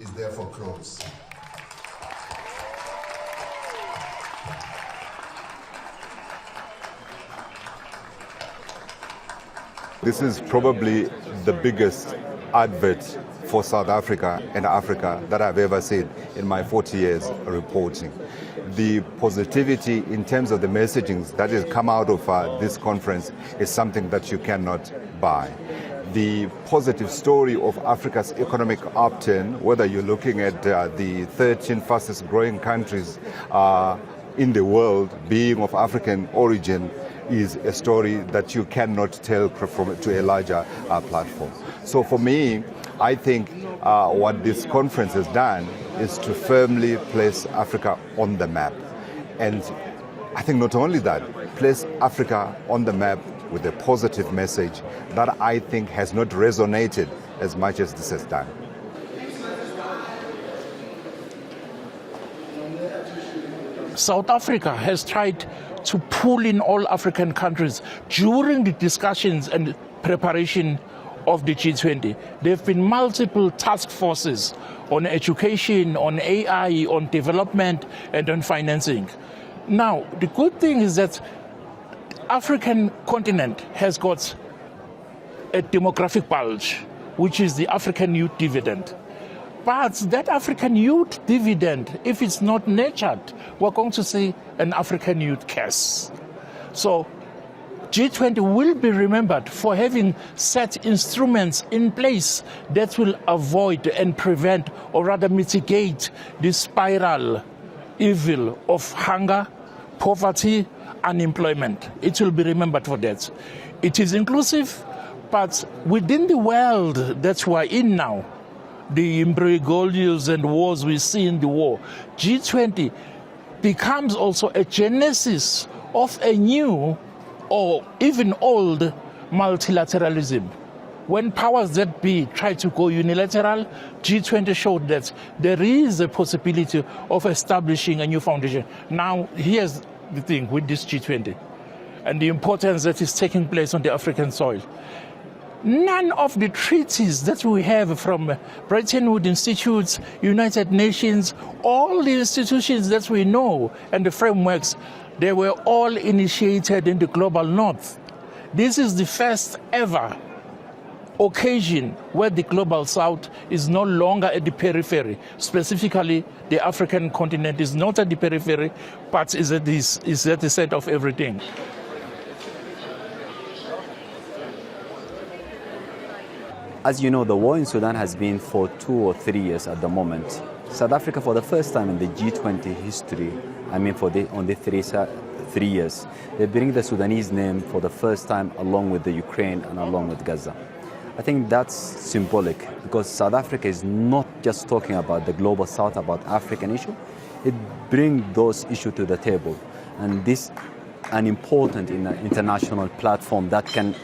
Is therefore closed. This is probably the biggest advert for South Africa and Africa that I've ever seen in my 40 years reporting. The positivity in terms of the messaging that has come out of this conference is something that you cannot buy. The positive story of Africa's economic upturn, whether you're looking at the 13 fastest growing countries in the world being of African origin, is a story that you cannot tell to a larger platform. So for me, I think what this conference has done is to firmly place Africa on the map. And I think not only that, place Africa on the map with a positive message that I think has not resonated as much as this has done. South Africa has tried to pull in all African countries during the discussions and preparation of the G20. There have been multiple task forces on education, on AI, on development, and on financing. Now, the good thing is that the African continent has got a demographic bulge, which is the African youth dividend. But that African youth dividend, if it's not nurtured, we're going to see an African youth curse. So G20 will be remembered for having set instruments in place that will avoid and prevent, or rather mitigate, the spiral evil of hunger, poverty, unemployment. It will be remembered for that. It is inclusive, but within the world that we're in now, the imbroglios and wars we see in the war, G20 becomes also a genesis of a new or even old multilateralism. When powers that be try to go unilateral, G20 showed that there is a possibility of establishing a new foundation. Now, here's the thing with this G20 and the importance that is taking place on the African soil. None of the treaties that we have from Bretton Woods Institutes, United Nations, all the institutions that we know and the frameworks, they were all initiated in the global north. This is the first ever occasion where the global south is no longer at the periphery. Specifically, the African continent is not at the periphery, but is at the center of everything. As you know, the war in Sudan has been for 2 or 3 years at the moment. South Africa, for the first time in the G20 history, only 3 years, they bring the Sudanese name for the first time along with the Ukraine and along with Gaza. I think that's symbolic because South Africa is not just talking about the global south, about African issue. It brings those issues to the table. And this an important international platform that can,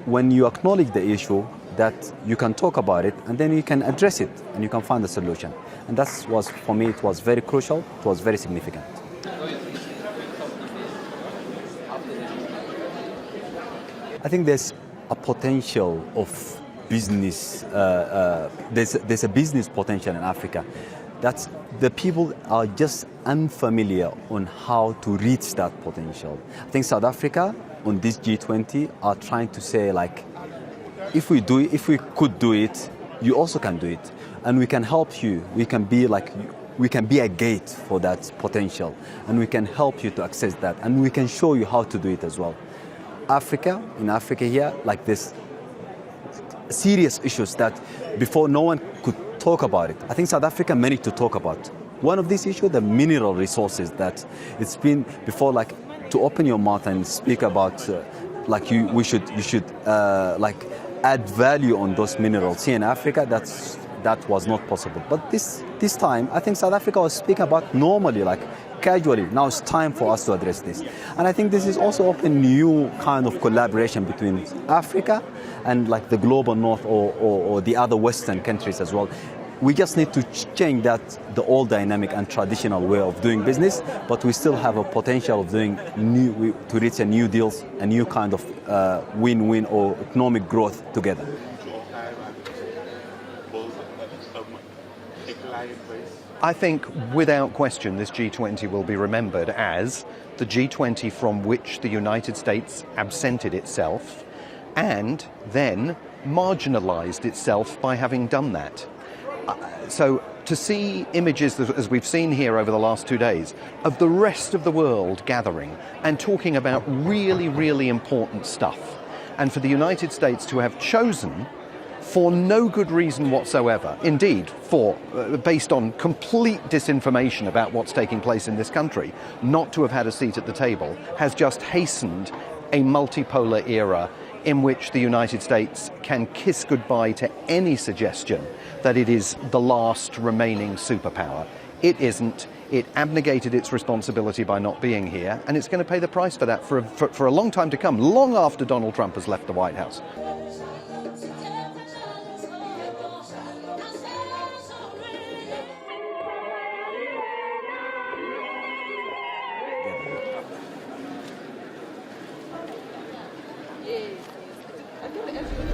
when you acknowledge the issue, that you can talk about it and then you can address it and you can find a solution. And that was, for me, it was very crucial, it was very significant. I think there's a potential of business, there's a business potential in Africa. That's the people are just unfamiliar on how to reach that potential. I think South Africa on this G20 are trying to say, like, if we could do it, you also can do it, and we can help you. We can be a gate for that potential, and we can help you to access that, and we can show you how to do it as well. In Africa here, like this serious issues that before no one could talk about it. I think South Africa managed to talk about. One of these issues, the mineral resources, that it's been before, like, to open your mouth and speak about, you should add value on those minerals here in Africa. That was not possible. But this time, I think South Africa was speaking about normally, like casually. Now it's time for us to address this. And I think this is also open new kind of collaboration between Africa and like the global north or the other Western countries as well. We just need to change that, the old dynamic and traditional way of doing business, but we still have a potential of doing to reach a new deals, a new kind of win-win or economic growth together. I think without question this G20 will be remembered as the G20 from which the United States absented itself and then marginalized itself by having done that. So to see images, as we've seen here over the last 2 days, of the rest of the world gathering and talking about really, really important stuff, and for the United States to have chosen, for no good reason whatsoever, indeed, based on complete disinformation about what's taking place in this country, not to have had a seat at the table, has just hastened a multipolar era in which the United States can kiss goodbye to any suggestion that it is the last remaining superpower. It isn't. It abnegated its responsibility by not being here, and it's going to pay the price for that for a long time to come, long after Donald Trump has left the White House. Yes.